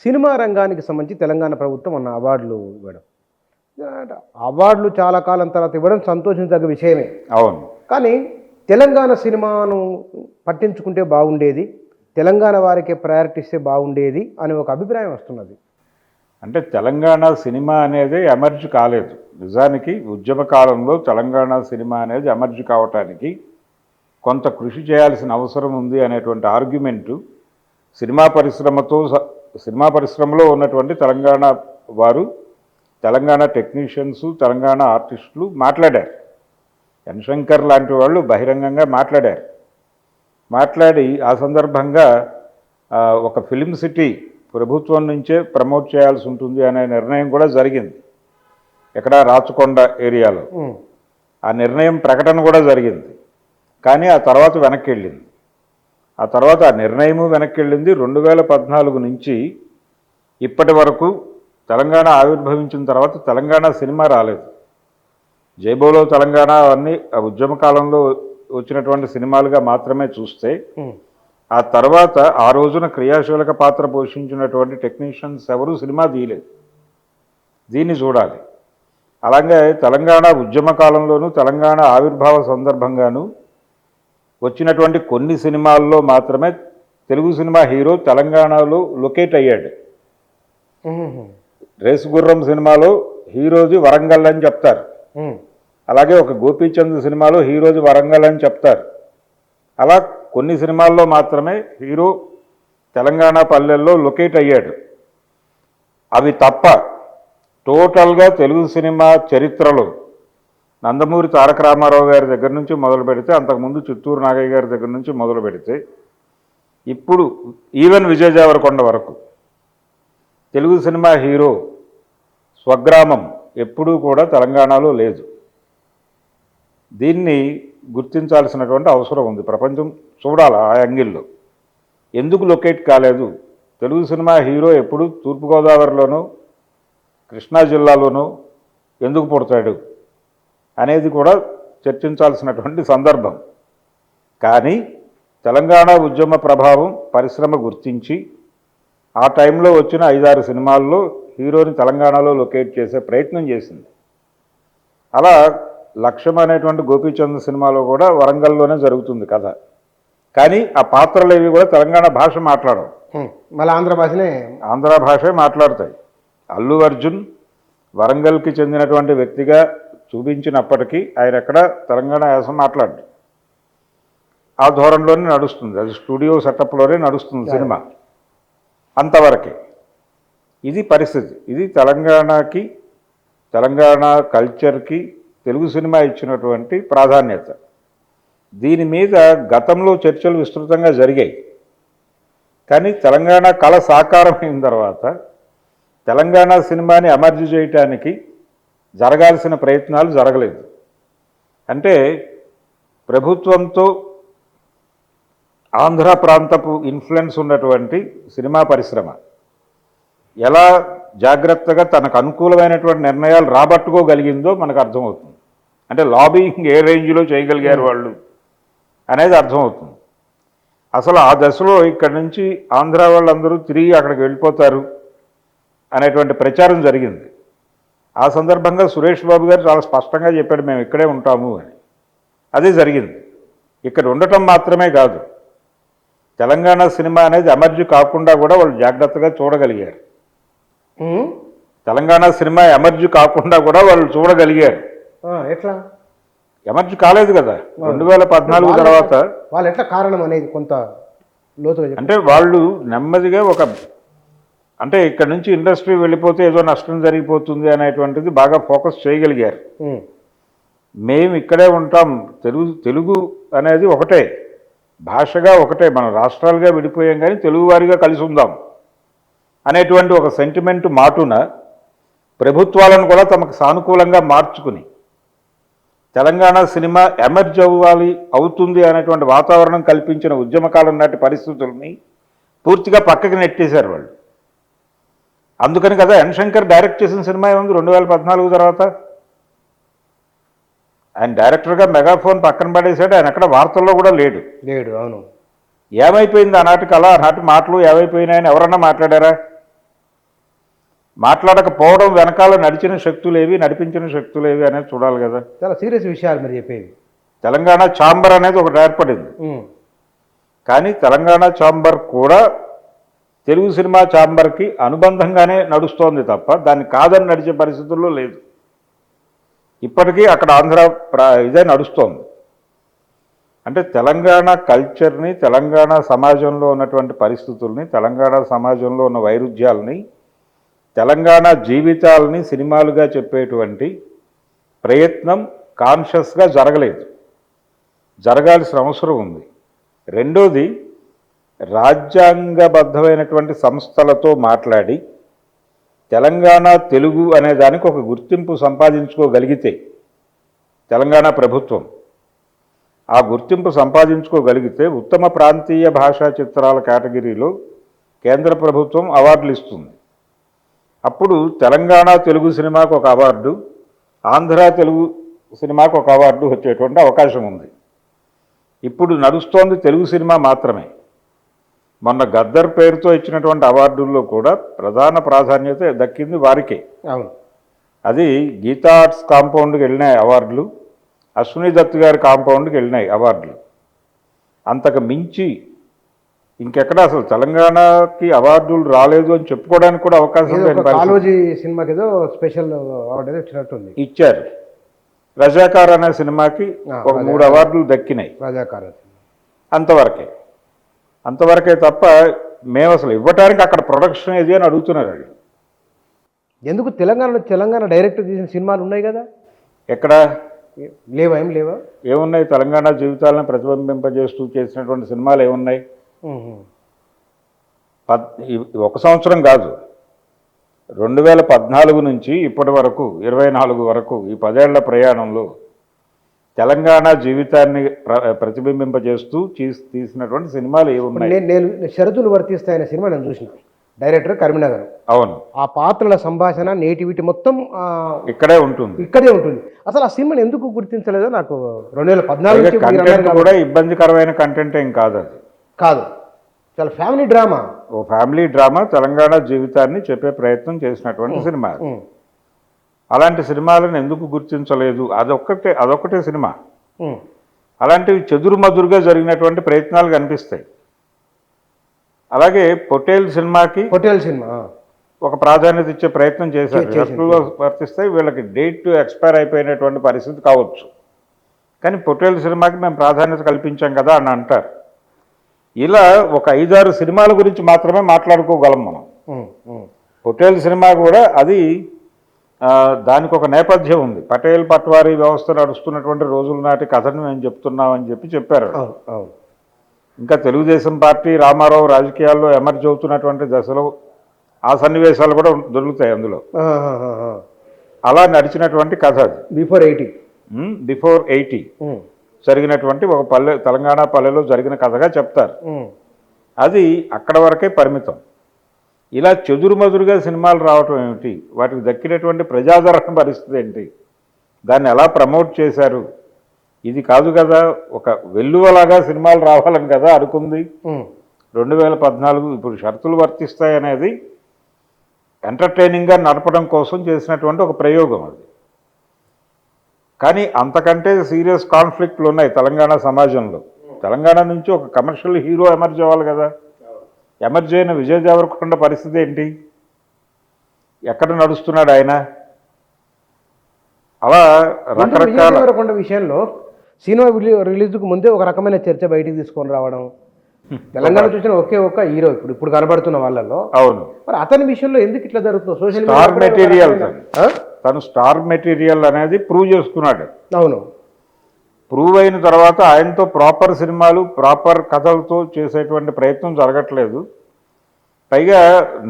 Cinema రంగానికి సంబంధించి తెలంగాణ ప్రభుత్వం మొన్న అవార్డులు ఇవ్వడం. అవార్డులు చాలా కాలం తర్వాత ఇవ్వడం సంతోషించదగ్గ విషయమే. అవును. కానీ తెలంగాణ సినిమాను పట్టించుకుంటే బాగుండేది, తెలంగాణ వారికే ప్రయారిటీ ఇస్తే బాగుండేది అనే ఒక అభిప్రాయం వస్తున్నది. అంటే తెలంగాణ సినిమా అనేది ఎమర్జ్ కాలేదు. నిజానికి ఉద్యమ కాలంలో తెలంగాణ సినిమా అనేది ఎమర్జ్ కావటానికి కొంత కృషి చేయాల్సిన అవసరం ఉంది అనేటువంటి ఆర్గ్యుమెంటు సినిమా పరిశ్రమలో ఉన్నటువంటి తెలంగాణ వారు, తెలంగాణ టెక్నీషియన్స్, తెలంగాణ ఆర్టిస్టులు మాట్లాడారు. ఎన్ శంకర్ లాంటి వాళ్ళు బహిరంగంగా మాట్లాడి ఆ సందర్భంగా ఒక ఫిలిం సిటీ ప్రభుత్వం నుంచే ప్రమోట్ చేయాల్సి ఉంటుంది అనే నిర్ణయం కూడా జరిగింది. ఎక్కడ రాచకొండ ఏరియాలో ఆ నిర్ణయం ప్రకటన కూడా జరిగింది. కానీ ఆ తర్వాత వెనక్కి వెళ్ళింది. ఆ నిర్ణయము వెనక్కి వెళ్ళింది. 2014 నుంచి ఇప్పటి వరకు తెలంగాణ ఆవిర్భవించిన తర్వాత తెలంగాణ సినిమా రాలేదు. జైబోలో తెలంగాణ అన్నీ ఉద్యమ కాలంలో వచ్చినటువంటి సినిమాలుగా మాత్రమే చూస్తే, ఆ తర్వాత ఆ రోజున క్రియాశీలక పాత్ర పోషించినటువంటి టెక్నీషియన్స్ ఎవరూ సినిమా తీయలేదు. దీన్ని చూడాలి. అలాగే తెలంగాణ ఉద్యమ కాలంలోనూ తెలంగాణ ఆవిర్భావ సందర్భంగాను వచ్చినటువంటి కొన్ని సినిమాల్లో మాత్రమే తెలుగు సినిమా హీరో తెలంగాణలో లొకేట్ అయ్యాడు. రేసుగుర్రం సినిమాలో హీరోజీ వరంగల్ అని చెప్తారు. అలాగే ఒక గోపీచంద్ సినిమాలో హీరోజీ వరంగల్ అని చెప్తారు. అలా కొన్ని సినిమాల్లో మాత్రమే హీరో తెలంగాణ పల్లెల్లో లొకేట్ అయ్యాడు. అవి తప్ప టోటల్గా తెలుగు సినిమా చరిత్రలో నందమూరి తారక రామారావు గారి దగ్గర నుంచి మొదలు పెడితే, అంతకుముందు చిత్తూరు నాగయ్య గారి దగ్గర నుంచి మొదలు పెడితే, ఇప్పుడు ఈవెన్ విజయ్ దేవరకొండ వరకు తెలుగు సినిమా హీరో స్వగ్రామం ఎప్పుడూ కూడా తెలంగాణలో లేదు. దీన్ని గుర్తించాల్సినటువంటి అవసరం ఉంది. ప్రపంచం చూడాలి ఆ యాంగిల్లో. ఎందుకు లొకేట్ కాలేదు? తెలుగు సినిమా హీరో ఎప్పుడు తూర్పుగోదావరిలోనూ కృష్ణా జిల్లాలోనూ ఎందుకు పుడతాడు అనేది కూడా చర్చించాల్సినటువంటి సందర్భం. కానీ తెలంగాణ ఉద్యమ ప్రభావం పరిశ్రమ గుర్తించి ఆ టైంలో వచ్చిన 5-6 సినిమాల్లో హీరోని తెలంగాణలో లొకేట్ చేసే ప్రయత్నం చేసింది. అలా లక్ష్యం అనేటువంటి గోపీచంద్ సినిమాలో కూడా వరంగల్లోనే జరుగుతుంది కథ. కానీ ఆ పాత్రలు ఏవి కూడా తెలంగాణ భాష మాట్లాడవు, మళ్ళీ ఆంధ్ర భాషే మాట్లాడతాయి. అల్లు అర్జున్ వరంగల్కి చెందినటువంటి వ్యక్తిగా చూపించినప్పటికీ ఆయన ఎక్కడ తెలంగాణ యాస మాట్లాడు. ఆ ధోరణిలోనే నడుస్తుంది. అది స్టూడియో సెటప్లోనే నడుస్తుంది సినిమా. అంతవరకే. ఇది పరిస్థితి. ఇది తెలంగాణకి, తెలంగాణ కల్చర్కి తెలుగు సినిమా ఇచ్చినటువంటి ప్రాధాన్యత. దీని మీద గతంలో చర్చలు విస్తృతంగా జరిగాయి. కానీ తెలంగాణ కళ సాకారమైన తర్వాత తెలంగాణ సినిమాని అమర్జీ చేయటానికి జరగాల్సిన ప్రయత్నాలు జరగలేదు. అంటే ప్రభుత్వంతో ఆంధ్ర ప్రాంతపు ఇన్ఫ్లుయెన్స్ ఉన్నటువంటి సినిమా పరిశ్రమ ఎలా జాగ్రత్తగా తనకు అనుకూలమైనటువంటి నిర్ణయాలు రాబట్టుకోగలిగిందో మనకు అర్థమవుతుంది. అంటే లాబింగ్ ఏ రేంజ్లో చేయగలిగారు వాళ్ళు అనేది అర్థమవుతుంది. అసలు ఆ దశలో ఇక్కడి నుంచి ఆంధ్ర వాళ్ళందరూ తిరిగి అక్కడికి వెళ్ళిపోతారు అనేటువంటి ప్రచారం జరిగింది. ఆ సందర్భంగా సురేష్ బాబు గారు చాలా స్పష్టంగా చెప్పాడు, మేము ఇక్కడే ఉంటాము అని. అదే జరిగింది. ఇక్కడ ఉండటం మాత్రమే కాదు, తెలంగాణ సినిమా అనేది ఎమర్జీ కాకుండా కూడా వాళ్ళు జాగ్రత్తగా చూడగలిగారు. తెలంగాణ సినిమా ఎమర్జీ కాకుండా కూడా వాళ్ళు చూడగలిగారు. ఎట్లా ఎమర్జీ కాలేదు కదా 2014 తర్వాత. వాళ్ళు ఎట్లా కారణం అనేది కొంత లోతుగా అంటే వాళ్ళు నెమ్మదిగా అంటే ఇక్కడ నుంచి ఇండస్ట్రీ వెళ్ళిపోతే ఏదో నష్టం జరిగిపోతుంది అనేటువంటిది బాగా ఫోకస్ చేయగలిగారు. మేము ఇక్కడే ఉంటాం, తెలుగు అనేది ఒకటే, భాషగా ఒకటే, మనం రాష్ట్రాలుగా విడిపోయాం కానీ తెలుగువారిగా కలిసి ఉందాం అనేటువంటి ఒక సెంటిమెంట్ మాటున ప్రభుత్వాలను కూడా తమకు సానుకూలంగా మార్చుకుని తెలంగాణ సినిమా ఎమర్జ్ అవుతుంది అనేటువంటి వాతావరణం కల్పించిన ఉద్యమకాలం నాటి పరిస్థితుల్ని పూర్తిగా పక్కకి నెట్టేశారు వాళ్ళు. అందుకని కదా ఎన్ శంకర్ డైరెక్ట్ చేసిన సినిమా ఏముంది 2014 తర్వాత. ఆయన డైరెక్టర్గా మెగాఫోన్ పక్కన పడేశాడు. ఆయన అక్కడ వార్తల్లో కూడా లేడు. అవును. ఏమైపోయింది ఆనాటి కళ, ఆనాటి మాటలు ఏమైపోయినాయని ఎవరన్నా మాట్లాడారా? మాట్లాడకపోవడం వెనకాల నడిచిన శక్తులేవి, నడిపించిన శక్తులేవి అనేది చూడాలి కదా. చాలా సీరియస్ విషయాలు మీరు చెప్పేది. తెలంగాణ ఛాంబర్ అనేది ఒకటి ఏర్పడింది, కానీ తెలంగాణ ఛాంబర్ కూడా తెలుగు సినిమా ఛాంబర్కి అనుబంధంగానే నడుస్తోంది తప్ప దాన్ని కాదని నడిచే పరిస్థితుల్లో లేదు. ఇప్పటికీ అక్కడ ఆంధ్ర ఇదే నడుస్తోంది. అంటే తెలంగాణ కల్చర్ని, తెలంగాణ సమాజంలో ఉన్నటువంటి పరిస్థితుల్ని, తెలంగాణ సమాజంలో ఉన్న వైరుధ్యాలని, తెలంగాణ జీవితాలని సినిమాలుగా చెప్పేటువంటి ప్రయత్నం కాన్షియస్గా జరగలేదు. జరగాల్సిన అవసరం ఉంది. రెండోది, రాజ్యాంగబద్ధమైనటువంటి సంస్థలతో మాట్లాడి తెలంగాణ తెలుగు అనే దానికి ఒక గుర్తింపు సంపాదించుకోగలిగితే తెలంగాణ ప్రభుత్వం ఆ గుర్తింపు సంపాదించుకోగలిగితే ఉత్తమ ప్రాంతీయ భాషా చిత్రాల కేటగిరీలో కేంద్ర ప్రభుత్వం అవార్డులు ఇస్తుంది. అప్పుడు తెలంగాణ తెలుగు సినిమాకు ఒక అవార్డు, ఆంధ్ర తెలుగు సినిమాకు ఒక అవార్డు వచ్చేటువంటి అవకాశం ఉంది. ఇప్పుడు నడుస్తోంది తెలుగు సినిమా మాత్రమే. మొన్న గద్దర్ పేరుతో ఇచ్చినటువంటి అవార్డుల్లో కూడా ప్రధాన ప్రాధాన్యత దక్కింది వారికే. అవును, అది గీతా ఆర్ట్స్ కాంపౌండ్కి వెళ్ళినాయి అవార్డులు, అశ్విని దత్ గారి కాంపౌండ్కి వెళ్ళినాయి అవార్డులు. అంతకు మించి ఇంకెక్కడ అసలు తెలంగాణకి అవార్డులు రాలేదు అని చెప్పుకోవడానికి కూడా అవకాశం లేని కాళోజీ సినిమాకి ఏదో స్పెషల్ అవార్డు ఏదో ఇచ్చినట్టుంది. ఇచ్చారు. రజాకార్ అనే సినిమాకి ఒక 3 అవార్డులు దక్కినాయి. రజాకార్ అంతవరకే తప్ప మేము అసలు ఇవ్వటానికి అక్కడ ప్రొడక్షన్ ఏది అని అడుగుతున్నారు వాళ్ళు. ఎందుకు తెలంగాణ డైరెక్టర్ తీసిన సినిమాలు ఉన్నాయి కదా, ఎక్కడ లేవా? లేవా? ఏమున్నాయి? తెలంగాణ జీవితాలను ప్రతిబింబింపజేస్తూ చేసినటువంటి సినిమాలు ఏమున్నాయి? ఒక సంవత్సరం కాదు, 2014 నుంచి ఇప్పటి వరకు 24 వరకు ఈ 10 ఏళ్ల ప్రయాణంలో తెలంగాణ జీవితాన్ని ప్రతిబింబింపజేస్తూ తీసినటువంటి సినిమాలు ఏమున్నాయి? నేను షరతులు వర్తిస్తాయనే సినిమా నేను చూసిన, డైరెక్టర్ కరీంనగర్. అవును, ఆ పాత్రల సంభాషణ, నేటివిటీ మొత్తం ఇక్కడే ఉంటుంది. అసలు ఆ సినిమాని ఎందుకు గుర్తించలేదో నాకు 2014 కంటెంట్ కూడా ఇబ్బందికరమైన కంటెంట్ ఏం కాదు. అది కాదు, చాలా ఫ్యామిలీ డ్రామా. ఓ ఫ్యామిలీ డ్రామా తెలంగాణ జీవితాన్ని చెప్పే ప్రయత్నం చేసినటువంటి సినిమా. అలాంటి సినిమాలను ఎందుకు గుర్తించలేదు? అదొక్కటే సినిమా. అలాంటివి చెదురుమదురుగా జరిగినటువంటి ప్రయత్నాలు కనిపిస్తాయి. అలాగే పొటేల్ సినిమా ఒక ప్రాధాన్యత ఇచ్చే ప్రయత్నం చేశారు. షరతుల్లో వర్తిస్తాయి, వీళ్ళకి డేట్ ఎక్స్పైర్ అయిపోయినటువంటి పరిస్థితి కావచ్చు, కానీ పొటేల్ సినిమాకి మేము ప్రాధాన్యత కల్పించాం కదా అని అంటారు. ఇలా ఒక 5-6 సినిమాల గురించి మాత్రమే మాట్లాడుకోగలం మనం. పొటేల్ సినిమా కూడా అది దానికి ఒక నేపథ్యం ఉంది. పటేల్ పట్వారీ వ్యవస్థ నడుస్తున్నటువంటి రోజుల నాటి కథను మేము చెప్తున్నామని చెప్పారు. ఇంకా తెలుగుదేశం పార్టీ రామారావు రాజకీయాల్లో ఎమర్జ్ అవుతున్నటువంటి దశలో ఆ సన్నివేశాలు కూడా దొరుకుతాయి అందులో. అలా నడిచినటువంటి కథ అది. బిఫోర్ 80 జరిగినటువంటి ఒక తెలంగాణ పల్లెలో జరిగిన కథగా చెప్తారు. అది అక్కడ వరకే పరిమితం. ఇలా చెదురుమదురుగా సినిమాలు రావటం ఏమిటి? వాటికి దక్కినటువంటి ప్రజాదరణ పరిస్థితి ఏంటి? దాన్ని ఎలా ప్రమోట్ చేశారు? ఇది కాదు కదా, ఒక వెల్లువలాగా సినిమాలు రావాలని కదా అనుకుంది 2014. ఇప్పుడు షరతులు వర్తిస్తాయనేది ఎంటర్టైనింగ్గా నడపడం కోసం చేసినటువంటి ఒక ప్రయోగం అది. కానీ అంతకంటే సీరియస్ కాన్ఫ్లిక్ట్లు ఉన్నాయి తెలంగాణ సమాజంలో. తెలంగాణ నుంచి ఒక కమర్షియల్ హీరో ఎమర్జ్ అవ్వాలి కదా. ఎమర్జ్ అయిన విజయ్ దేవరకొండ పరిస్థితి ఏంటి? ఎక్కడ నడుస్తున్నాడు ఆయన? అలా రకరకాల విషయంలో సినిమా రిలీజ్కు ముందే ఒక రకమైన చర్చ బయటికి తీసుకొని రావడం, తెలంగాణ చూసిన ఒకే ఒక్క హీరో ఇప్పుడు కనబడుతున్న వాళ్ళలో. అవును, మరి అతని విషయంలో ఎందుకు ఇట్లా జరుగుతుంది? సోషల్ స్టార్ మెటీరియల్, తను స్టార్ మెటీరియల్ అనేది ప్రూవ్ చేసుకున్నాడు. అవును, ప్రూవ్ అయిన తర్వాత ఆయనతో ప్రాపర్ సినిమాలు, ప్రాపర్ కథలతో చేసేటువంటి ప్రయత్నం జరగట్లేదు. పైగా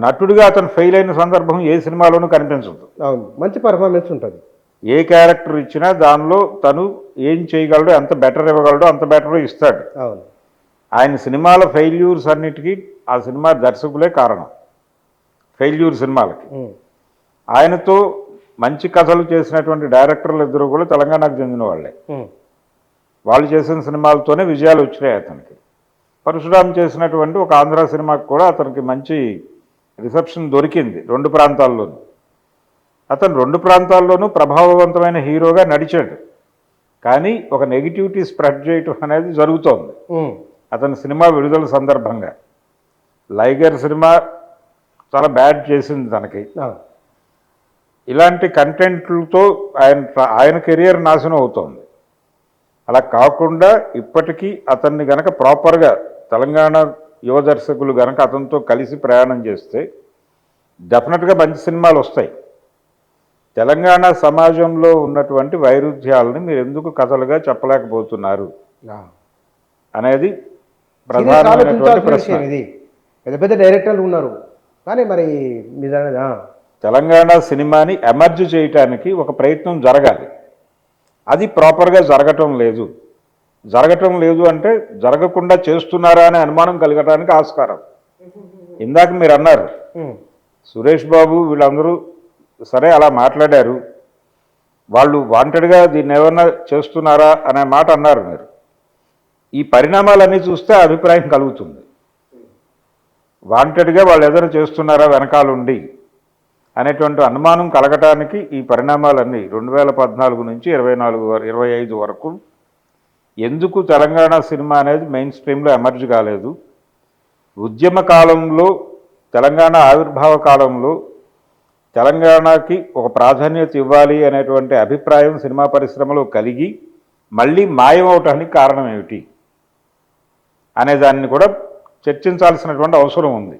నటుడిగా అతను ఫెయిల్ అయిన సందర్భం ఏ సినిమాలోనూ కనిపించదు. అవును, మంచి పర్ఫార్మెన్స్ ఉంటుంది. ఏ క్యారెక్టర్ ఇచ్చినా దానిలో తను ఏం చేయగలడో, ఎంత బెటర్ ఇవ్వగలడో అంత బెటర్ ఇస్తాడు. అవును, ఆయన సినిమాల ఫెయిల్యూర్స్ అన్నిటికీ ఆ సినిమా దర్శకులే కారణం. ఫెయిల్యూర్ సినిమాలకి ఆయనతో మంచి కథలు చేసినటువంటి డైరెక్టర్లు ఇద్దరు కూడా తెలంగాణకు చెందిన వాళ్ళే. వాళ్ళు చేసిన సినిమాలతోనే విజయాలు వచ్చినాయి అతనికి. పరశురామ్ చేసినటువంటి ఒక ఆంధ్ర సినిమాకి కూడా అతనికి మంచి రిసెప్షన్ దొరికింది 2 ప్రాంతాల్లోనూ. అతను 2 ప్రాంతాల్లోనూ ప్రభావవంతమైన హీరోగా నడిచాడు. కానీ ఒక నెగిటివిటీ స్ప్రెడ్ చేయటం అనేది జరుగుతోంది అతని సినిమా విడుదల సందర్భంగా. లైగర్ సినిమా చాలా బ్యాడ్ చేసింది తనకి. ఇలాంటి కంటెంట్లతో ఆయన కెరియర్ నాశనం అవుతోంది. అలా కాకుండా ఇప్పటికీ అతన్ని గనక ప్రాపర్గా తెలంగాణ యువ దర్శకులు గనక అతనితో కలిసి ప్రయాణం చేస్తే డెఫినెట్గా మంచి సినిమాలు వస్తాయి. తెలంగాణ సమాజంలో ఉన్నటువంటి వైరుధ్యాలని మీరు ఎందుకు కథలుగా చెప్పలేకపోతున్నారు అనేది ప్రధానమైనటువంటి ప్రశ్న. ఇది పెద్ద పెద్ద డైరెక్టర్లు ఉన్నారు కానీ మరి తెలంగాణ సినిమాని ఎమర్జ్ చేయటానికి ఒక ప్రయత్నం జరగాలి. అది ప్రాపర్గా జరగటం లేదు. జరగటం లేదు అంటే జరగకుండా చేస్తున్నారా అనే అనుమానం కలగటానికి ఆస్కారం. ఇందాక మీరు అన్నారు సురేష్ బాబు వీళ్ళందరూ సరే అలా మాట్లాడారు, వాళ్ళు వాంటెడ్గా దీన్ని ఏమన్నా చేస్తున్నారా అనే మాట అన్నారు మీరు. ఈ పరిణామాలన్నీ చూస్తే అభిప్రాయం కలుగుతుంది. వాంటెడ్గా వాళ్ళు ఏదైనా చేస్తున్నారా వెనకాలండి అనేటువంటి అనుమానం కలగటానికి ఈ పరిణామాలన్నీ 2014 నుంచి 25 వరకు ఎందుకు తెలంగాణ సినిమా అనేది మెయిన్ స్ట్రీమ్లో ఎమర్జ్ కాలేదు, ఉద్యమ కాలంలో తెలంగాణ ఆవిర్భావ కాలంలో తెలంగాణకి ఒక ప్రాధాన్యత ఇవ్వాలి అనేటువంటి అభిప్రాయం సినిమా పరిశ్రమలో కలిగి మళ్ళీ మాయమవటానికి కారణం ఏమిటి అనే దాన్ని కూడా చర్చించాల్సినటువంటి అవసరం ఉంది.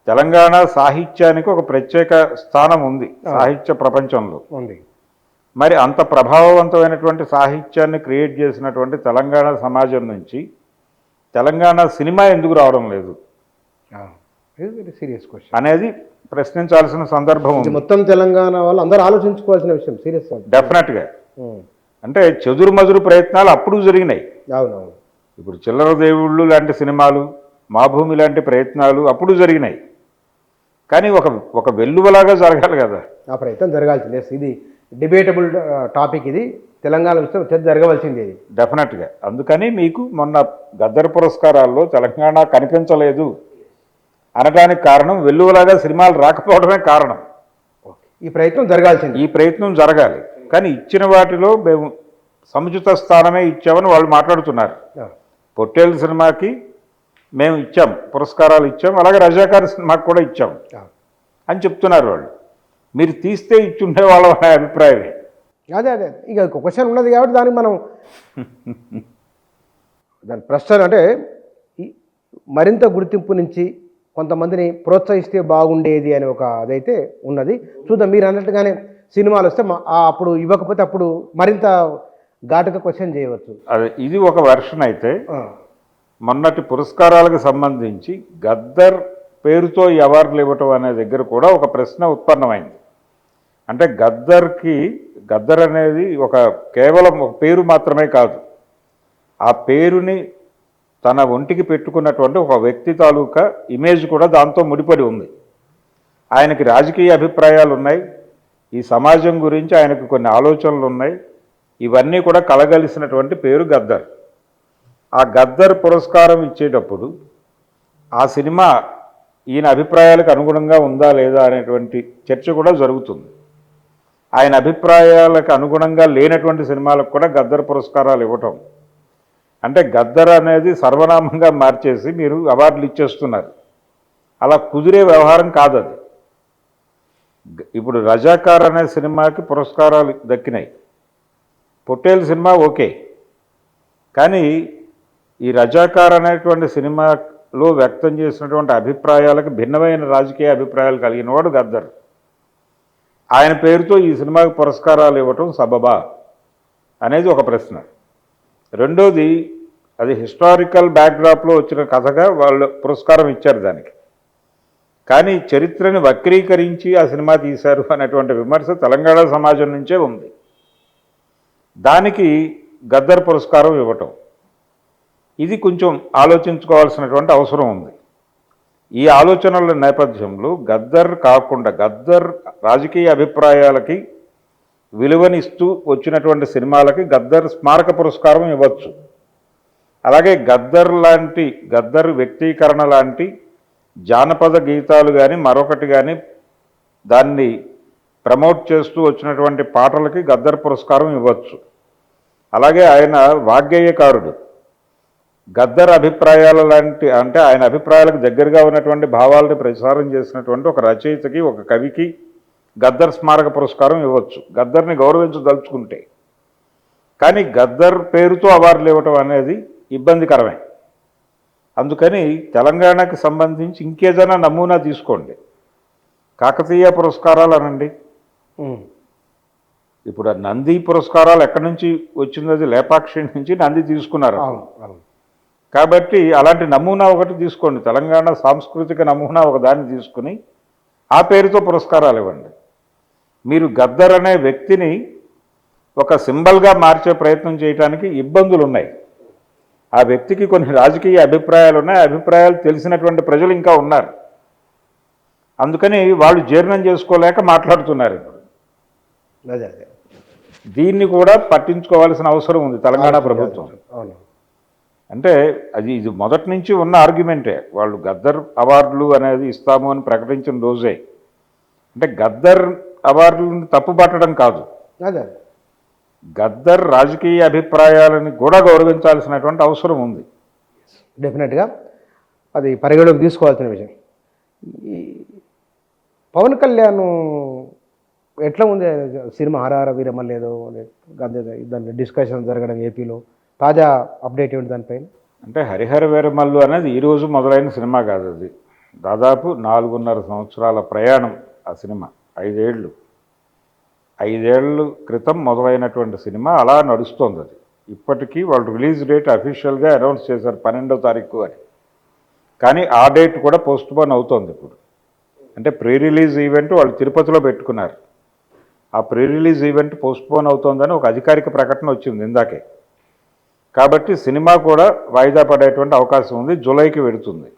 తెలంగాణ సాహిత్యానికి ఒక ప్రత్యేక స్థానం ఉంది సాహిత్య ప్రపంచంలో ఉంది. మరి అంత ప్రభావవంతమైనటువంటి సాహిత్యాన్ని క్రియేట్ చేసినటువంటి తెలంగాణ సమాజం నుంచి తెలంగాణ సినిమా ఎందుకు రావడం లేదు సీరియస్ క్వశ్చన్ అనేది ప్రశ్నించాల్సిన సందర్భం ఉంది. మొత్తం తెలంగాణ వాళ్ళు అందరూ ఆలోచించుకోవాల్సిన విషయం. సీరియస్ డెఫినెట్గా. అంటే చెదురు ప్రయత్నాలు అప్పుడు జరిగినాయి. అవునవును. ఇప్పుడు చిల్లర దేవుళ్ళు లాంటి సినిమాలు, మా భూమి లాంటి ప్రయత్నాలు అప్పుడు జరిగినాయి. కానీ ఒక వెల్లువలాగా జరగాలి కదా. ఆ ప్రయత్నం జరగాల్సిందే. ఇది డిబేటబుల్ టాపిక్. ఇది తెలంగాణ విషయం జరగవలసింది ఇది డెఫినెట్గా. అందుకని మీకు మొన్న గద్దర్ పురస్కారాల్లో తెలంగాణ కనిపించలేదు అనడానికి కారణం వెల్లువలాగా సినిమాలు రాకపోవడమే కారణం. ఈ ప్రయత్నం జరగాల్సింది. ఈ ప్రయత్నం జరగాలి. కానీ ఇచ్చిన వాటిలో మేము సముచిత స్థానమే ఇచ్చామని వాళ్ళు మాట్లాడుతున్నారు. పొట్టేలు సినిమాకి మేము ఇచ్చాం, పురస్కారాలు ఇచ్చాం, అలాగే రజాకార్ సినిమాకి కూడా ఇచ్చాం అని చెప్తున్నారు వాళ్ళు. మీరు తీస్తే ఇచ్చుండే వాళ్ళ అభిప్రాయమే. అదే ఇక క్వశ్చన్ ఉన్నది కాబట్టి దానికి మనం దాని ప్రశ్న అంటే మరింత గుర్తింపు నుంచి కొంతమందిని ప్రోత్సహిస్తే బాగుండేది అని ఒక అదైతే ఉన్నది. చూద్దాం. మీరు అన్నట్టుగానే సినిమాలు వస్తే అప్పుడు ఇవ్వకపోతే అప్పుడు మరింత ఘాటుగా క్వశ్చన్ చేయవచ్చు. అదే ఇది ఒక వెర్షన్ అయితే మొన్నటి పురస్కారాలకు సంబంధించి గద్దర్ పేరుతో ఈ అవార్డులు ఇవ్వటం అనే దగ్గర కూడా ఒక ప్రశ్న ఉత్పన్నమైంది. అంటే గద్దర్ అనేది కేవలం ఒక పేరు మాత్రమే కాదు, ఆ పేరుని తన ఒంటికి పెట్టుకున్నటువంటి ఒక వ్యక్తి తాలూకా ఇమేజ్ కూడా దాంతో ముడిపడి ఉంది. ఆయనకి రాజకీయ అభిప్రాయాలు ఉన్నాయి, ఈ సమాజం గురించి ఆయనకు కొన్ని ఆలోచనలు ఉన్నాయి. ఇవన్నీ కూడా కలగలిసినటువంటి పేరు గద్దర్. ఆ గద్దర్ పురస్కారం ఇచ్చేటప్పుడు ఆ సినిమా ఈయన అభిప్రాయాలకు అనుగుణంగా ఉందా లేదా అనేటువంటి చర్చ కూడా జరుగుతుంది. ఆయన అభిప్రాయాలకు అనుగుణంగా లేనటువంటి సినిమాలకు కూడా గద్దర్ పురస్కారాలు ఇవ్వటం అంటే గద్దర్ అనేది సర్వనామంగా మార్చేసి మీరు అవార్డులు ఇచ్చేస్తున్నారు. అలా కుదిరే వ్యవహారం కాదు అది. ఇప్పుడు రజాకార్ అనే సినిమాకి పురస్కారాలు దక్కినాయి, పొట్టేలు సినిమా ఓకే. కానీ ఈ రజాకార్ అనేటువంటి సినిమాలో వ్యక్తం చేసినటువంటి అభిప్రాయాలకు భిన్నమైన రాజకీయ అభిప్రాయాలు కలిగిన వాడు గద్దర్. ఆయన పేరుతో ఈ సినిమాకి పురస్కారాలు ఇవ్వటం సబబా అనేది ఒక ప్రశ్న. రెండోది, అది హిస్టారికల్ బ్యాక్డ్రాప్లో వచ్చిన కథగా వాళ్ళు పురస్కారం ఇచ్చారు దానికి. కానీ చరిత్రని వక్రీకరించి ఆ సినిమా తీశారు అనేటువంటి విమర్శ తెలంగాణ సమాజం నుంచే ఉంది. దానికి గద్దర్ పురస్కారం ఇవ్వటం ఇది కొంచెం ఆలోచించుకోవాల్సినటువంటి అవసరం ఉంది. ఈ ఆలోచనల నేపథ్యంలో గద్దర్ కాకుండా గద్దర్ రాజకీయ అభిప్రాయాలకి విలువనిస్తూ వచ్చినటువంటి సినిమాలకి గద్దర్ స్మారక పురస్కారం ఇవ్వచ్చు. అలాగే గద్దర్ వ్యక్తీకరణ లాంటి జానపద గీతాలు కానీ మరొకటి కానీ దాన్ని ప్రమోట్ చేస్తూ వచ్చినటువంటి పాటలకి గద్దర్ పురస్కారం ఇవ్వచ్చు. అలాగే ఆయన వాగ్గేయకారుడు. గద్దర్ అభిప్రాయాల లాంటి అంటే ఆయన అభిప్రాయాలకు దగ్గరగా ఉన్నటువంటి భావాలను ప్రసారం చేసినటువంటి ఒక రచయితకి, ఒక కవికి గద్దర్ స్మారక పురస్కారం ఇవ్వచ్చు గద్దర్ని గౌరవించదలుచుకుంటే. కానీ గద్దర్ పేరుతో అవార్డులు ఇవ్వటం అనేది ఇబ్బందికరమే. అందుకని తెలంగాణకి సంబంధించి ఇంకేదైనా నమూనా తీసుకోండి. కాకతీయ పురస్కారాలు అనండి. ఇప్పుడు ఆ నంది పురస్కారాలు ఎక్కడి నుంచి వచ్చింది? అది లేపాక్షి నుంచి నంది తీసుకున్నారు. కాబట్టి అలాంటి నమూనా ఒకటి తీసుకోండి. తెలంగాణ సాంస్కృతిక నమూనా ఒక దాన్ని తీసుకుని ఆ పేరుతో పురస్కారాలు ఇవ్వండి. మీరు గద్దర్ అనే వ్యక్తిని ఒక సింబల్గా మార్చే ప్రయత్నం చేయడానికి ఇబ్బందులు ఉన్నాయి. ఆ వ్యక్తికి కొన్ని రాజకీయ అభిప్రాయాలు ఉన్నాయి. అభిప్రాయాలు తెలిసినటువంటి ప్రజలు ఇంకా ఉన్నారు. అందుకని వాళ్ళు జీర్ణం చేసుకోలేక మాట్లాడుతున్నారు. ఇప్పుడు అదే అదే దీన్ని కూడా పట్టించుకోవాల్సిన అవసరం ఉంది తెలంగాణ ప్రభుత్వం. అంటే ఇది మొదటి నుంచి ఉన్న ఆర్గ్యుమెంటే. వాళ్ళు గద్దర్ అవార్డులు అనేది ఇస్తాము అని ప్రకటించిన రోజే. అంటే గద్దర్ అవార్డులను తప్పుపట్టడం కాదు, అదే గద్దర్ రాజకీయ అభిప్రాయాలని కూడా గౌరవించాల్సినటువంటి అవసరం ఉంది. డెఫినెట్గా అది పరిగణలోకి తీసుకోవాల్సిన విషయం. ఈ పవన్ కళ్యాణ్ ఎట్లా ఉంది సినిమా హరహర వీరమల్లి ఏదో దాని డిస్కషన్ జరగడం ఏపీలో తాజా అప్డేట్ ఏమిటి దానిపైన? అంటే హరిహర వీరమల్లు అనేది ఈరోజు మొదలైన సినిమా కాదు. అది దాదాపు 4.5 సంవత్సరాల ప్రయాణం. ఆ సినిమా 5 ఏళ్ళు క్రితం మొదలైనటువంటి సినిమా అలా నడుస్తోంది. అది ఇప్పటికీ వాళ్ళు రిలీజ్ డేట్ అఫీషియల్గా అనౌన్స్ చేశారు 12వ తారీఖు అని. కానీ ఆ డేట్ కూడా పోస్ట్పోన్ అవుతోంది ఇప్పుడు. అంటే ప్రీ రిలీజ్ ఈవెంట్ వాళ్ళు తిరుపతిలో పెట్టుకున్నారు. ఆ ప్రీ రిలీజ్ ఈవెంట్ పోస్ట్పోన్ అవుతోందని ఒక అధికారిక ప్రకటన వచ్చింది ఇందాకే. కాబట్టి సినిమా కూడా వాయిదా పడేటువంటి అవకాశం ఉంది. జూలైకి వెడుతుంది.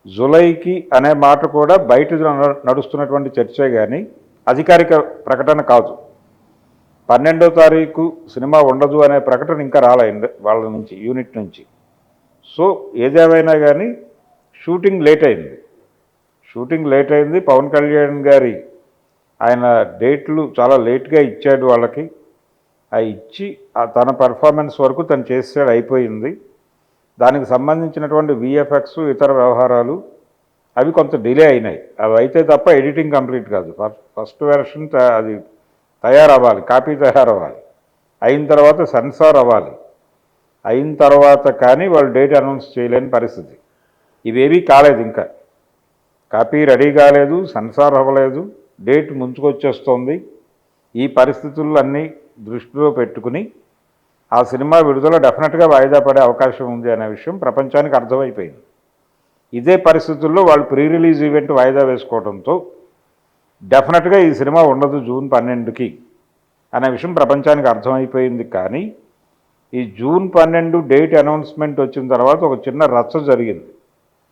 జూలైకి అనే మాట కూడా బయట నడుస్తున్నటువంటి చర్చే కానీ అధికారిక ప్రకటన కాదు. 12వ తారీఖు సినిమా ఉండదు అనే ప్రకటన ఇంకా రాలేదు వాళ్ళ నుంచి, యూనిట్ నుంచి. సో ఏదేమైనా కానీ షూటింగ్ లేట్ అయింది. పవన్ కళ్యాణ్ గారి ఆయన డేట్లు చాలా లేట్గా ఇచ్చాడు వాళ్ళకి. అవి ఇచ్చి తన పర్ఫార్మెన్స్ వరకు తను చేసాడు, అయిపోయింది. దానికి సంబంధించినటువంటి విఎఫ్ఎక్స్ ఇతర వ్యవహారాలు అవి కొంత డిలే అయినాయి. అవి అయితే తప్ప ఎడిటింగ్ కంప్లీట్ కాదు. ఫస్ట్ వెర్షన్ అది తయారవ్వాలి, కాపీ తయారవ్వాలి. అయిన తర్వాత సెన్సార్ అవ్వాలి. అయిన తర్వాత కానీ వాళ్ళు డేట్ అనౌన్స్ చేయలేని పరిస్థితి. ఇవేవీ కాలేదు. ఇంకా కాపీ రెడీ కాలేదు, సెన్సార్ అవ్వలేదు, డేట్ ముంచుకొచ్చేస్తోంది. ఈ పరిస్థితులన్నీ దృష్టిలో పెట్టుకుని ఆ సినిమా విడుదల డెఫినెట్గా వాయిదా పడే అవకాశం ఉంది అనే విషయం ప్రపంచానికి అర్థమైపోయింది. ఇదే పరిస్థితుల్లో వాళ్ళు ప్రీ రిలీజ్ ఈవెంట్ వాయిదా వేసుకోవడంతో డెఫినెట్గా ఈ సినిమా ఉండదు జూన్ 12కి అనే విషయం ప్రపంచానికి అర్థమైపోయింది. కానీ ఈ జూన్ 12 డేట్ అనౌన్స్మెంట్ వచ్చిన తర్వాత ఒక చిన్న రచ్చ జరిగింది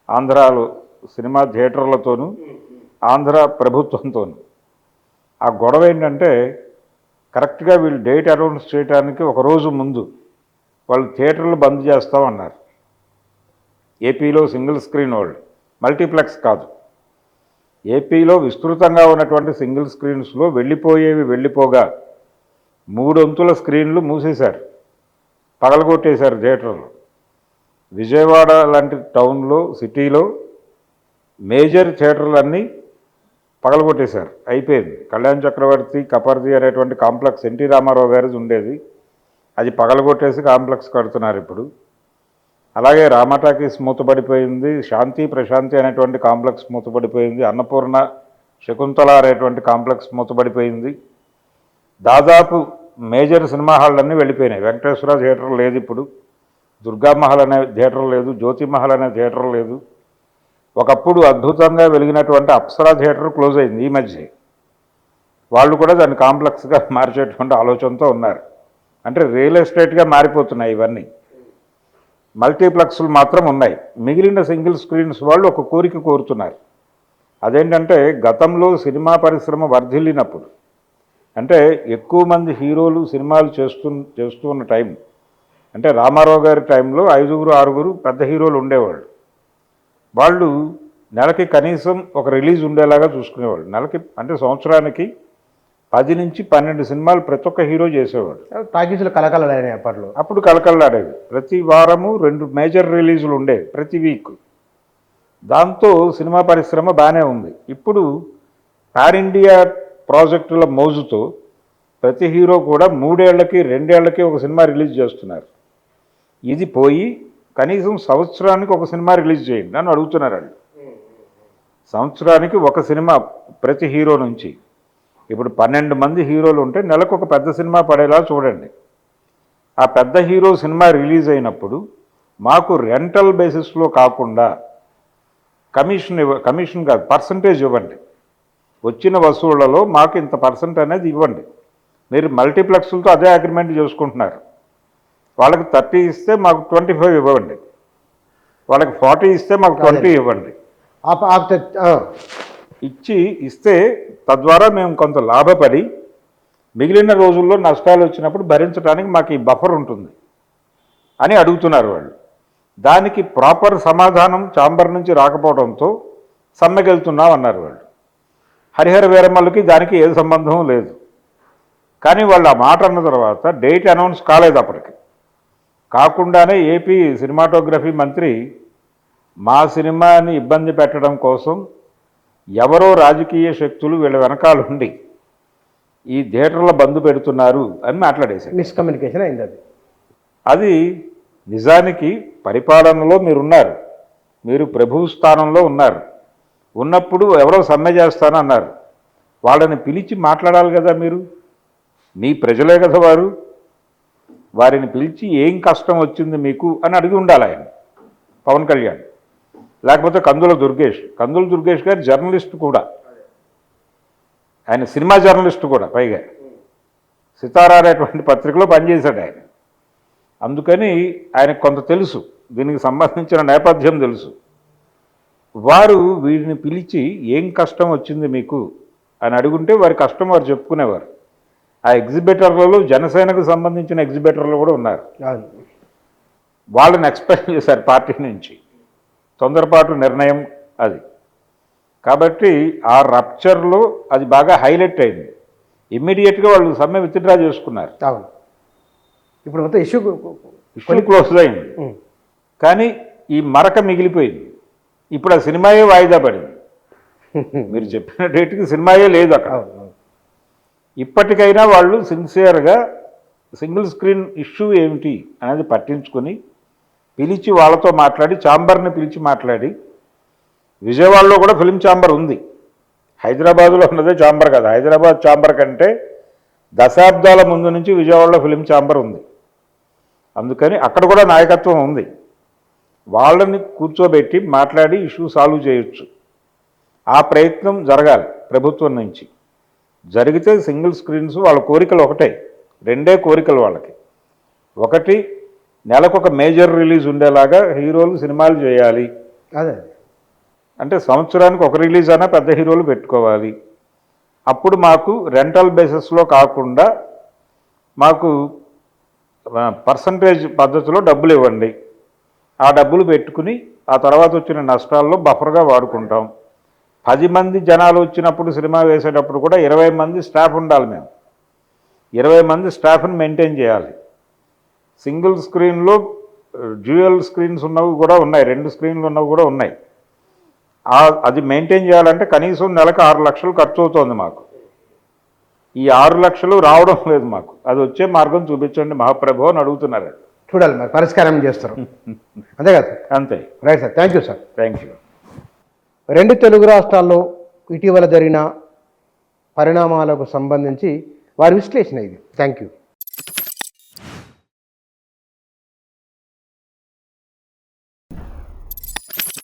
ఆంధ్రాలో, సినిమా థియేటర్లతోనూ ఆంధ్ర ప్రభుత్వంతోనూ. ఆ గొడవ ఏంటంటే కరెక్ట్గా వీళ్ళు డేట్ అనౌన్స్ చేయడానికి ఒకరోజు ముందు వాళ్ళు థియేటర్లు బంద్ చేస్తామన్నారు. ఏపీలో సింగిల్ స్క్రీన్ వాళ్ళు, మల్టీప్లెక్స్ కాదు. ఏపీలో విస్తృతంగా ఉన్నటువంటి సింగిల్ స్క్రీన్స్లో వెళ్ళిపోగా 3 అంతుల స్క్రీన్లు మూసేశారు, పగలగొట్టేశారు థియేటర్లు. విజయవాడ లాంటి టౌన్లో, సిటీలో మేజర్ థియేటర్లన్నీ పగలగొట్టేశారు, అయిపోయింది. కళ్యాణ్ చక్రవర్తి, కపర్ది అనేటువంటి కాంప్లెక్స్ ఎన్టీ రామారావు గారిది ఉండేది, అది పగలగొట్టేసి కాంప్లెక్స్ కడుతున్నారు ఇప్పుడు. అలాగే రామటాకీస్ మూతపడిపోయింది, శాంతి ప్రశాంతి అనేటువంటి కాంప్లెక్స్ మూతపడిపోయింది, అన్నపూర్ణ శకుంతల అనేటువంటి కాంప్లెక్స్ మూతపడిపోయింది. దాదాపు మేజర్ సినిమా హాళ్ళన్నీ వెళ్ళిపోయినాయి. వెంకటేశ్వర థియేటర్ లేదు ఇప్పుడు, దుర్గామహల్ అనే థియేటర్ లేదు, జ్యోతిమహల్ అనే థియేటర్ లేదు. ఒకప్పుడు అద్భుతంగా వెలిగినటువంటి అప్సరా థియేటర్ క్లోజ్ అయింది ఈ మధ్య. వాళ్ళు కూడా దాన్ని కాంప్లెక్స్గా మార్చేటువంటి ఆలోచనతో ఉన్నారు. అంటే రియల్ ఎస్టేట్గా మారిపోతున్నాయి ఇవన్నీ. మల్టీప్లెక్స్లు మాత్రం ఉన్నాయి. మిగిలిన సింగిల్ స్క్రీన్స్ వాళ్ళు ఒక కోరిక కోరుతున్నారు. అదేంటంటే గతంలో సినిమా పరిశ్రమ వర్ధిల్లినప్పుడు, అంటే ఎక్కువ మంది హీరోలు సినిమాలు చేస్తూ ఉన్న టైం, అంటే రామారావు గారి టైంలో 5-6 పెద్ద హీరోలు ఉండేవాళ్ళు. వాళ్ళు నెలకి కనీసం ఒక రిలీజ్ ఉండేలాగా చూసుకునేవాళ్ళు. నెలకి అంటే సంవత్సరానికి 10 నుంచి 12 సినిమాలు ప్రతి ఒక్క హీరో చేసేవాడు. టాకీస్లో కలకలడాయి అప్పట్లో. అప్పుడు కలకల్లాడేవి. ప్రతి వారము 2 మేజర్ రిలీజులు ఉండేవి ప్రతి వీక్. దాంతో సినిమా పరిశ్రమ బాగానే ఉంది. ఇప్పుడు పాన్ ఇండియా ప్రాజెక్టుల మోజుతో ప్రతి హీరో కూడా 3 ఏళ్లకి 2 ఏళ్లకి ఒక సినిమా రిలీజ్ చేస్తున్నారు. ఇది పోయి కనీసం సంవత్సరానికి ఒక సినిమా రిలీజ్ చేయండి నన్ను అడుగుతున్నారు వాళ్ళు. సంవత్సరానికి ఒక సినిమా ప్రతి హీరో నుంచి. ఇప్పుడు 12 మంది హీరోలు ఉంటే నెలకు ఒక పెద్ద సినిమా పడేలా చూడండి. ఆ పెద్ద హీరో సినిమా రిలీజ్ అయినప్పుడు మాకు రెంటల్ బేసిస్లో కాకుండా కమిషన్ కాదు పర్సంటేజ్ ఇవ్వండి. వచ్చిన వసూళ్లలో మాకు ఇంత పర్సెంట్ అనేది ఇవ్వండి. మీరు మల్టీప్లెక్స్లతో అదే అగ్రిమెంట్ చేసుకుంటున్నారు. వాళ్ళకి 30 ఇస్తే మాకు 25 ఇవ్వండి, వాళ్ళకి 40 ఇస్తే మాకు 20 ఇవ్వండి. ఇస్తే తద్వారా మేము కొంత లాభపడి మిగిలిన రోజుల్లో నష్టాలు వచ్చినప్పుడు భరించడానికి మాకు ఈ బఫర్ ఉంటుంది అని అడుగుతున్నారు వాళ్ళు. దానికి ప్రాపర్ సమాధానం ఛాంబర్ నుంచి రాకపోవడంతో సమ్మెకెళ్తున్నాం అన్నారు వాళ్ళు. హరిహర వీరమ్మలకి దానికి ఏ సంబంధం లేదు. కానీ వాళ్ళు ఆ మాట అన్న తర్వాత డేట్ అనౌన్స్ కాలేదు. అప్పటికి కాకుండానే ఏపీ సినిమాటోగ్రఫీ మంత్రి మా సినిమాని ఇబ్బంది పెట్టడం కోసం ఎవరో రాజకీయ శక్తులు వీళ్ళ వెనకాలండి ఈ థియేటర్ల బంద్ పెడుతున్నారు అని మాట్లాడేశారు. మిస్కమ్యూనికేషన్ అయింది అది. అది నిజానికి పరిపాలనలో మీరున్నారు, మీరు ప్రభు స్థానంలో ఉన్నారు. ఉన్నప్పుడు ఎవరో సమ్మె చేస్తానన్నారు. వాళ్ళని పిలిచి మాట్లాడాలి కదా మీరు. మీ ప్రజలే కదా వారు. వారిని పిలిచి ఏం కష్టం వచ్చింది మీకు అని అడిగి ఉండాలి ఆయన పవన్ కళ్యాణ్. లేకపోతే కందుల దుర్గేష్ గారు జర్నలిస్ట్ కూడా, ఆయన సినిమా జర్నలిస్ట్ కూడా. పైగా సితారా అనేటువంటి పత్రికలో పనిచేశాడు ఆయన. అందుకని ఆయనకు కొంత తెలుసు, దీనికి సంబంధించిన నేపథ్యం తెలుసు. వారు వీరిని పిలిచి ఏం కష్టం వచ్చింది మీకు అని అడుగుంటే వారి కష్టం వారు చెప్పుకునేవారు. ఆ ఎగ్జిబిటర్లలో జనసేనకు సంబంధించిన ఎగ్జిబిటర్లు కూడా ఉన్నారు. వాళ్ళని ఎక్స్పెక్ట్ చేశారు పార్టీ నుంచి. తొందరపాటు నిర్ణయం అది. కాబట్టి ఆ రప్చర్లో అది బాగా హైలైట్ అయింది. ఇమ్మీడియట్గా వాళ్ళు సమ్మె విత్డ్రా చేసుకున్నారు. అవును, ఇప్పుడు మొత్తం ఇష్యూ క్లోజ్ అయింది. కానీ ఈ మరక మిగిలిపోయింది. ఇప్పుడు ఆ సినిమాయే వాయిదా పడింది. మీరు చెప్పిన డేట్కి సినిమాయే లేదు అక్కడ. ఇప్పటికైనా వాళ్ళు సిన్సియర్గా సింగిల్ స్క్రీన్ ఇష్యూ ఏమిటి అనేది పట్టించుకొని పిలిచి వాళ్ళతో మాట్లాడి, ఛాంబర్ని పిలిచి మాట్లాడి. విజయవాడలో కూడా ఫిలిం ఛాంబర్ ఉంది, హైదరాబాద్లో ఉన్నదే ఛాంబర్ కదా. హైదరాబాద్ ఛాంబర్ కంటే దశాబ్దాల ముందు నుంచి విజయవాడలో ఫిలిం ఛాంబర్ ఉంది. అందుకని అక్కడ కూడా నాయకత్వం ఉంది. వాళ్ళని కూర్చోబెట్టి మాట్లాడి ఇష్యూ సాల్వ్ చేయొచ్చు. ఆ ప్రయత్నం జరగాలి ప్రభుత్వం నుంచి. జరిగితే సింగిల్ స్క్రీన్స్ వాళ్ళ కోరికలు ఒకటే, 2 కోరికలు వాళ్ళకి. ఒకటి, నెలకొక మేజర్ రిలీజ్ ఉండేలాగా హీరోలు సినిమాలు చేయాలి. అదే అంటే సంవత్సరానికి ఒక రిలీజ్ అయినా పెద్ద హీరోలు పెట్టుకోవాలి. అప్పుడు మాకు రెంటల్ బేసిస్లో కాకుండా మాకు పర్సంటేజ్ పద్ధతిలో డబ్బులు ఇవ్వండి. ఆ డబ్బులు పెట్టుకుని ఆ తర్వాత వచ్చిన నష్టాల్లో బఫర్గా వాడుకుంటాం. 10 మంది జనాలు వచ్చినప్పుడు సినిమా వేసేటప్పుడు కూడా 20 మంది స్టాఫ్ ఉండాలి. మేము 20 మంది స్టాఫ్ని మెయింటైన్ చేయాలి. సింగిల్ స్క్రీన్లో డ్యూయల్ స్క్రీన్స్ ఉన్నవి కూడా ఉన్నాయి, 2 స్క్రీన్లు ఉన్నవి కూడా ఉన్నాయి. అది మెయింటైన్ చేయాలంటే కనీసం నెలకు 6 లక్షలు ఖర్చు అవుతుంది మాకు. ఈ 6 లక్షలు రావడం లేదు మాకు. అది వచ్చే మార్గం చూపించండి మహాప్రభు అని అడుగుతున్నారు. చూడాలి మరి పరిష్కారం చేస్తారు. అంతే కదా? అంతే. Right sir, thank you sir. Thank you. 2 Telugu రాష్ట్రాల్లో ఇటీవల జరిగిన పరిణామాలకు సంబంధించి వారి విశ్లేషణ ఇది. Thank you.